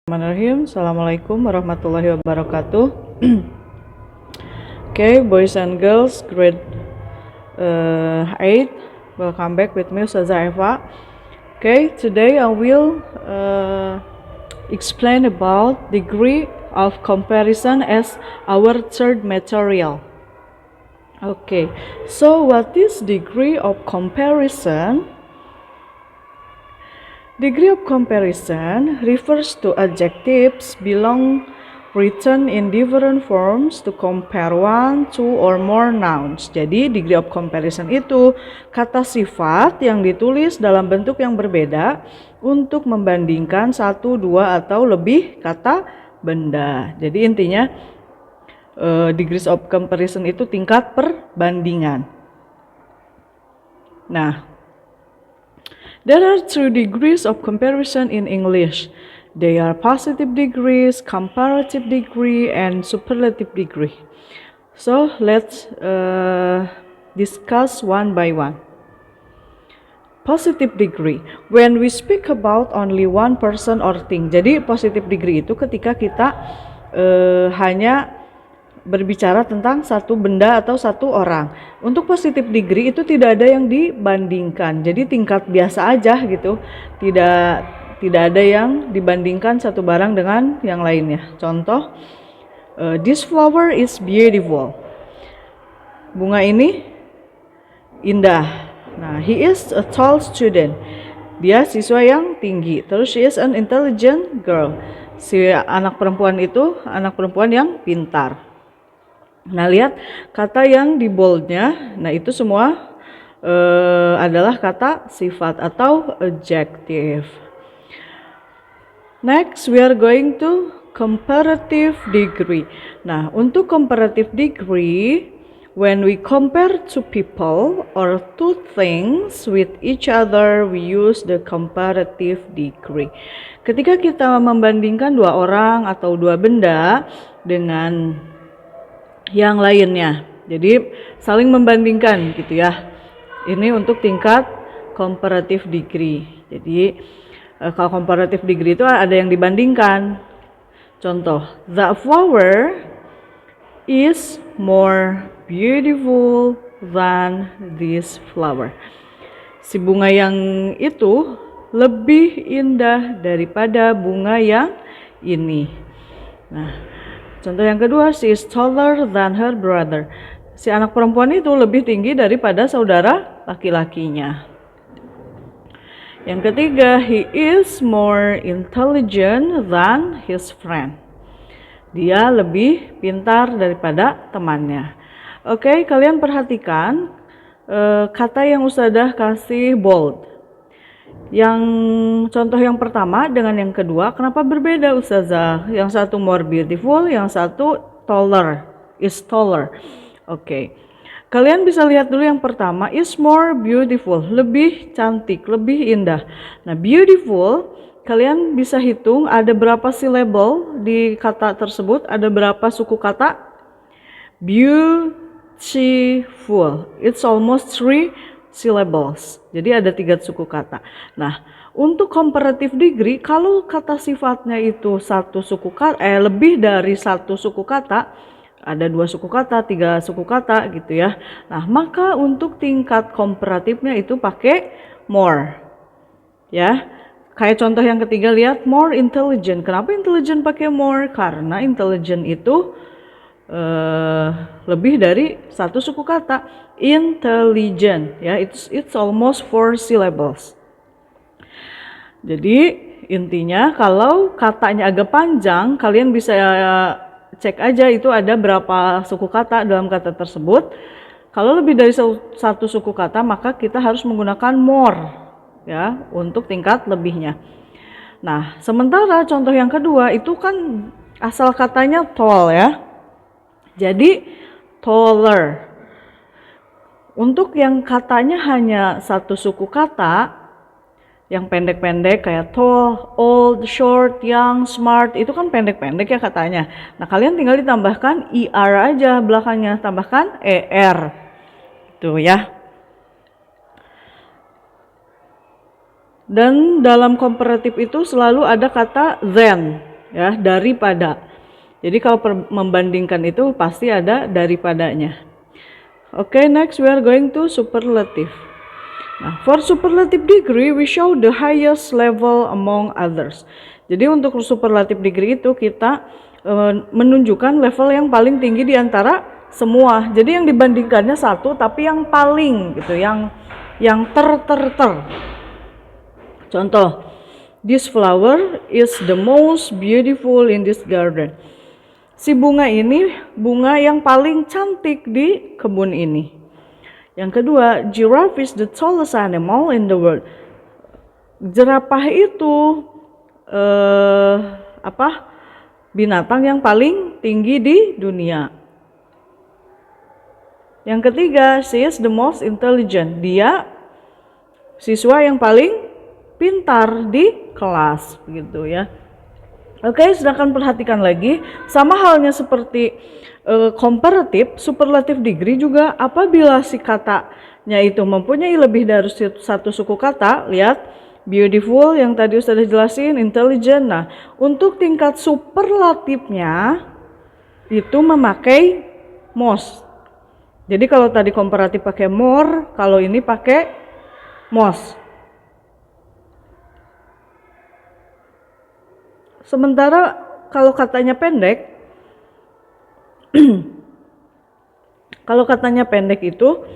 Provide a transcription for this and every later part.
Bismillahirrahmanirrahim. Assalamualaikum warahmatullahi wabarakatuh. Okay, boys and girls, grade 8, welcome back with me, Ustazah Eva. Okay, today I will explain about degree of comparison as our third material. Okay, so what is degree of comparison? Degree of comparison refers to adjectives belong written in different forms to compare one, two, or more nouns. Jadi degree of comparison itu kata sifat yang ditulis dalam bentuk yang berbeda untuk membandingkan satu, dua, atau lebih kata benda. Jadi intinya degrees of comparison itu tingkat perbandingan. Nah, there are two degrees of comparison in English. They are positive degrees, comparative degree, and superlative degree. So let's discuss one by one. Positive degree, when we speak about only one person or thing. Jadi positive degree itu ketika kita hanya berbicara tentang satu benda atau satu orang. Untuk positive degree itu tidak ada yang dibandingkan. Jadi tingkat biasa aja gitu. Tidak ada yang dibandingkan satu barang dengan yang lainnya. Contoh, this flower is beautiful. Bunga ini indah. Nah, he is a tall student. Dia siswa yang tinggi. Terus she is an intelligent girl. Si anak perempuan itu anak perempuan yang pintar. Nah, lihat kata yang di boldnya, nah itu semua adalah kata sifat atau adjective. Next, we are going to comparative degree. Nah, untuk comparative degree, when we compare two people or two things with each other, we use the comparative degree. Ketika kita membandingkan dua orang atau dua benda dengan yang lainnya, jadi saling membandingkan gitu ya. Ini untuk tingkat comparative degree. Jadi kalau comparative degree itu ada yang dibandingkan. Contoh, the flower is more beautiful than this flower. Si bunga yang itu lebih indah daripada bunga yang ini. Nah, contoh yang kedua, she is taller than her brother. Si anak perempuan itu lebih tinggi daripada saudara laki-lakinya. Yang ketiga, he is more intelligent than his friend. Dia lebih pintar daripada temannya. Oke, kalian perhatikan kata yang Ustazah kasih bold. Yang contoh yang pertama dengan yang kedua, kenapa berbeda Ustazah? Yang satu more beautiful, yang satu taller, is taller. Oke. Kalian bisa lihat dulu yang pertama, is more beautiful, lebih cantik, lebih indah. Nah, beautiful, kalian bisa hitung ada berapa syllable di kata tersebut, ada berapa suku kata? Beautiful, it's almost 3 syllables. Jadi ada 3 suku kata. Nah, untuk comparative degree, kalau kata sifatnya itu satu suku kata, lebih dari satu suku kata, ada 2 suku kata, 3 suku kata gitu ya. Nah, maka untuk tingkat komparatifnya itu pakai more. Ya. Kayak contoh yang ketiga, lihat more intelligent. Kenapa intelligent pakai more? Karena intelligent itu lebih dari satu suku kata. Intelligent, ya, it's almost 4 syllables. Jadi intinya kalau katanya agak panjang, kalian bisa cek aja itu ada berapa suku kata dalam kata tersebut. Kalau lebih dari satu suku kata, maka kita harus menggunakan more, ya, untuk tingkat lebihnya. Nah, sementara contoh yang kedua itu kan asal katanya tall, ya. Jadi taller. Untuk yang katanya hanya satu suku kata, yang pendek-pendek kayak tall, old, short, young, smart, itu kan pendek-pendek ya katanya. Nah, kalian tinggal ditambahkan er aja belakangnya, tambahkan er. Tuh ya. Dan dalam komparatif itu selalu ada kata than. ya, daripada. Jadi kalau membandingkan itu pasti ada daripadanya. Okay, next we are going to superlative. Nah, for superlative degree we show the highest level among others. Jadi untuk superlative degree itu kita menunjukkan level yang paling tinggi di antara semua. Jadi yang dibandingkannya satu tapi yang paling gitu, yang ter. Contoh, this flower is the most beautiful in this garden. Si bunga ini bunga yang paling cantik di kebun ini. Yang kedua, giraffe is the tallest animal in the world. Jerapah itu binatang yang paling tinggi di dunia. Yang ketiga, she is the most intelligent. Dia siswa yang paling pintar di kelas, begitu ya. Oke, sedangkan perhatikan lagi, sama halnya seperti comparative, superlative degree juga apabila si katanya itu mempunyai lebih dari satu suku kata, lihat, beautiful yang tadi sudah jelasin, intelligent. Nah, untuk tingkat superlatifnya itu memakai most. Jadi kalau tadi comparative pakai more, kalau ini pakai most. Sementara kalau katanya pendek, kalau katanya pendek itu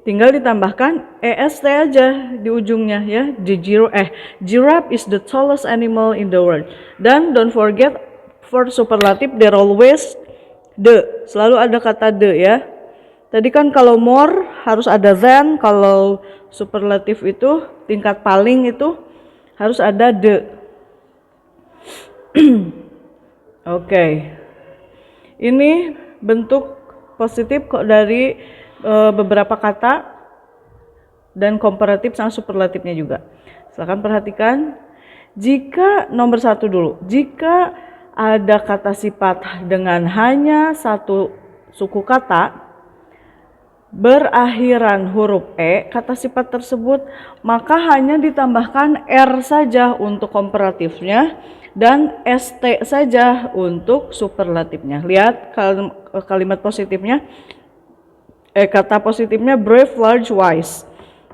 tinggal ditambahkan est aja di ujungnya ya. Giraffe is the tallest animal in the world. Dan don't forget for superlative there always the, selalu ada kata the ya. Tadi kan kalau more harus ada than, kalau superlative itu tingkat paling itu harus ada the. Oke. Ini bentuk positif kok dari beberapa kata dan komparatif sama superlatifnya juga. Silakan perhatikan. Jika nomor satu dulu, jika ada kata sifat dengan hanya satu suku kata berakhiran huruf e, kata sifat tersebut maka hanya ditambahkan r saja untuk komparatifnya dan st saja untuk superlatifnya. Lihat kalimat positifnya, kata positifnya brave, large, wise.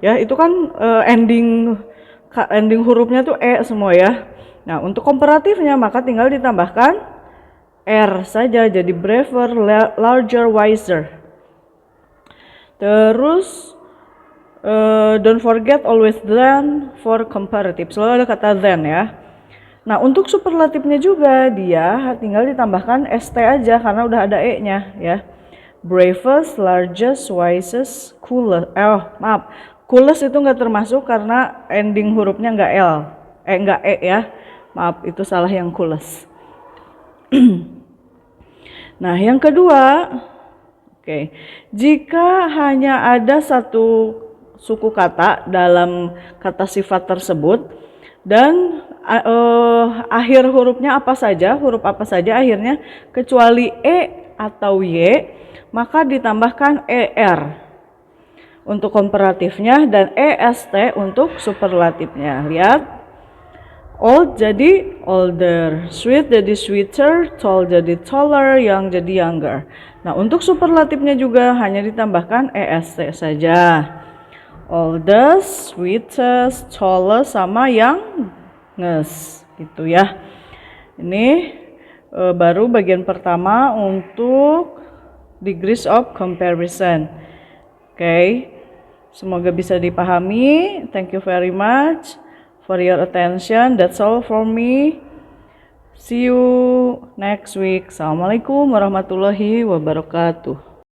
Ya, itu kan ending hurufnya tuh e semua ya. Nah, untuk komparatifnya maka tinggal ditambahkan r saja, jadi braver, larger, wiser. Terus don't forget always than for comparative. Selalu ada kata than ya. Nah, untuk superlatifnya juga dia tinggal ditambahkan st aja karena udah ada e-nya ya. Bravest, largest, wisest, coolest. Coolest itu nggak termasuk karena ending hurufnya nggak l. Nggak e ya. Maaf, itu salah yang coolest. Nah, yang kedua, oke. Jika hanya ada satu suku kata dalam kata sifat tersebut dan akhir hurufnya apa saja, huruf apa saja akhirnya kecuali e atau y, maka ditambahkan er untuk komparatifnya dan est untuk superlatifnya. Lihat, old jadi older, sweet jadi sweeter, tall jadi taller, young jadi younger. Nah, untuk superlatifnya juga hanya ditambahkan est saja. Oldest, sweetest, tallest sama youngest gitu ya. Ini baru bagian pertama untuk degrees of comparison. Oke. Semoga bisa dipahami. Thank you very much for your attention. That's all for me. See you next week. Assalamualaikum warahmatullahi wabarakatuh.